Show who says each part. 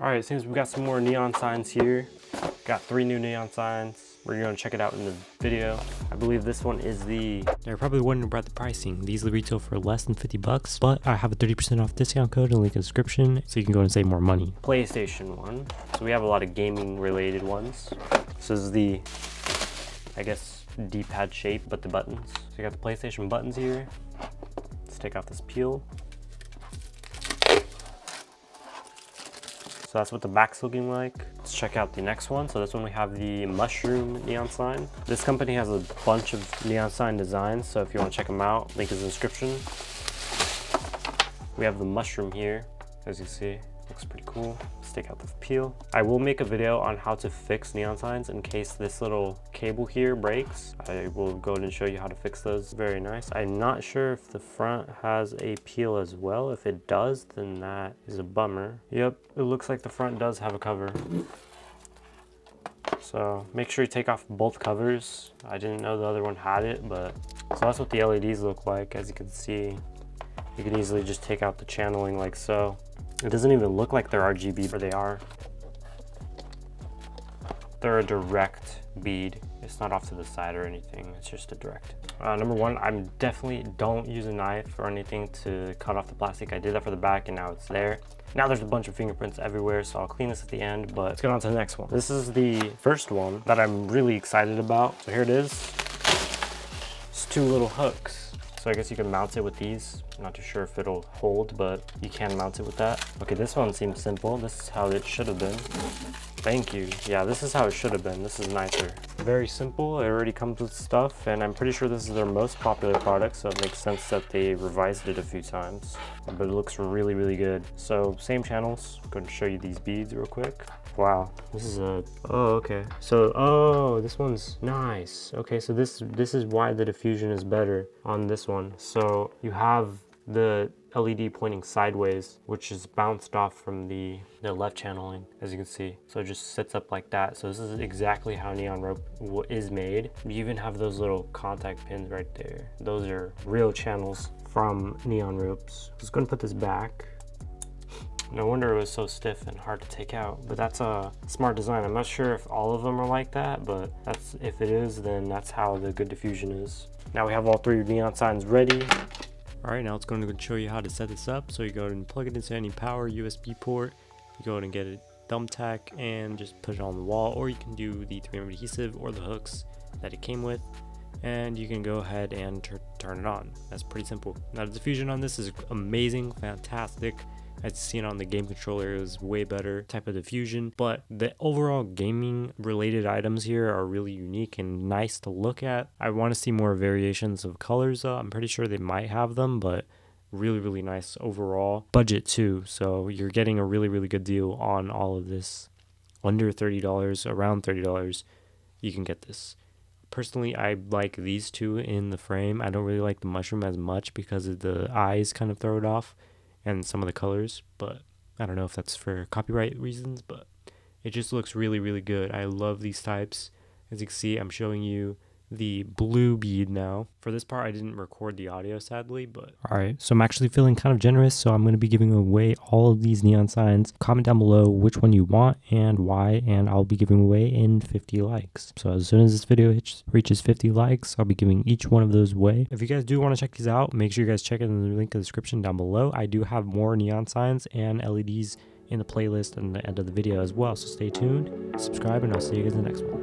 Speaker 1: All right, since we've got some more neon signs here, got 3 new neon signs. We're gonna check it out in the video. I believe this one is You're probably wondering about the pricing. These retail for less than 50 bucks, but I have a 30% off discount code in the link in the description, so you can go and save more money. PlayStation one. So we have a lot of gaming related ones. This is the, I guess, D-pad shape, but the buttons. So you got the PlayStation buttons here. Let's take off this peel. So that's what the back's looking like. Let's check out the next one. So this one we have the mushroom neon sign. This company has a bunch of neon sign designs, so if you want to check them out, link is in the description. We have the mushroom here, as you see. Looks pretty cool. Let's take out the peel. I will make a video on how to fix neon signs in case this little cable here breaks. I will go ahead and show you how to fix those. Very nice. I'm not sure if the front has a peel as well. If it does, then that is a bummer. Yep, it looks like the front does have a cover. So make sure you take off both covers. I didn't know the other one had it, but so that's what the LEDs look like. As you can see, you can easily just take out the channeling like so. It doesn't even look like they're RGB, but they are. They're a direct bead. It's not off to the side or anything. It's just a direct. Number one, I'm definitely don't use a knife or anything to cut off the plastic. I did that for the back and now it's there. Now there's a bunch of fingerprints everywhere, so I'll clean this at the end, but let's get on to the next one. This is the first one that I'm really excited about. So here it is. It's 2 little hooks. So I guess you can mount it with these. I'm not too sure if it'll hold, but you can mount it with that. Okay, this one seems simple. This is how it should have been. Thank you. Yeah, this is how it should have been. This is nicer. Very simple. It already comes with stuff, and I'm pretty sure this is their most popular product, so it makes sense that they revised it a few times. But it looks really, really good. So same channels. I'm going to show you these beads real quick. Wow, this is a, oh, okay. So, oh, this one's nice. Okay, so this is why the diffusion is better on this one. So you have the LED pointing sideways, which is bounced off from the left channeling, as you can see. So it just sits up like that. So this is exactly how neon rope is made. You even have those little contact pins right there. Those are real channels from neon ropes. I'm just gonna put this back. No wonder it was so stiff and hard to take out, but that's a smart design. I'm not sure if all of them are like that, but that's, if it is, then that's how the good diffusion is. Now we have all 3 neon signs ready. All right, now it's going to show you how to set this up. So you go ahead and plug it into any power USB port. You go ahead and get a thumbtack and just put it on the wall, or you can do the 3M adhesive or the hooks that it came with, and you can go ahead and turn it on. That's pretty simple. Now the diffusion on this is amazing, fantastic. I'd seen on the game controller, it was way better type of diffusion, but the overall gaming related items here are really unique and nice to look at. I want to see more variations of colors though. I'm pretty sure they might have them, but really, really nice overall. Budget too, so you're getting a really, really good deal on all of this. Under $30, around $30, you can get this. Personally, I like these 2 in the frame. I don't really like the mushroom as much because of the eyes kind of throw it off and some of the colors, but I don't know if that's for copyright reasons, but it just looks really, really good. I love these types. As you can see, I'm showing you the blue bead now. For this part, I didn't record the audio, sadly, but all right. So I'm actually feeling kind of generous, so I'm going to be giving away all of these neon signs. Comment down below which one you want and why, and I'll be giving away in 50 likes. So as soon as this video reaches 50 likes, I'll be giving each one of those away. If you guys do want to check these out, make sure you guys check it in the link in the description down below. I do have more neon signs and LEDs in the playlist and the end of the video as well, so stay tuned, subscribe, and I'll see you guys in the next one.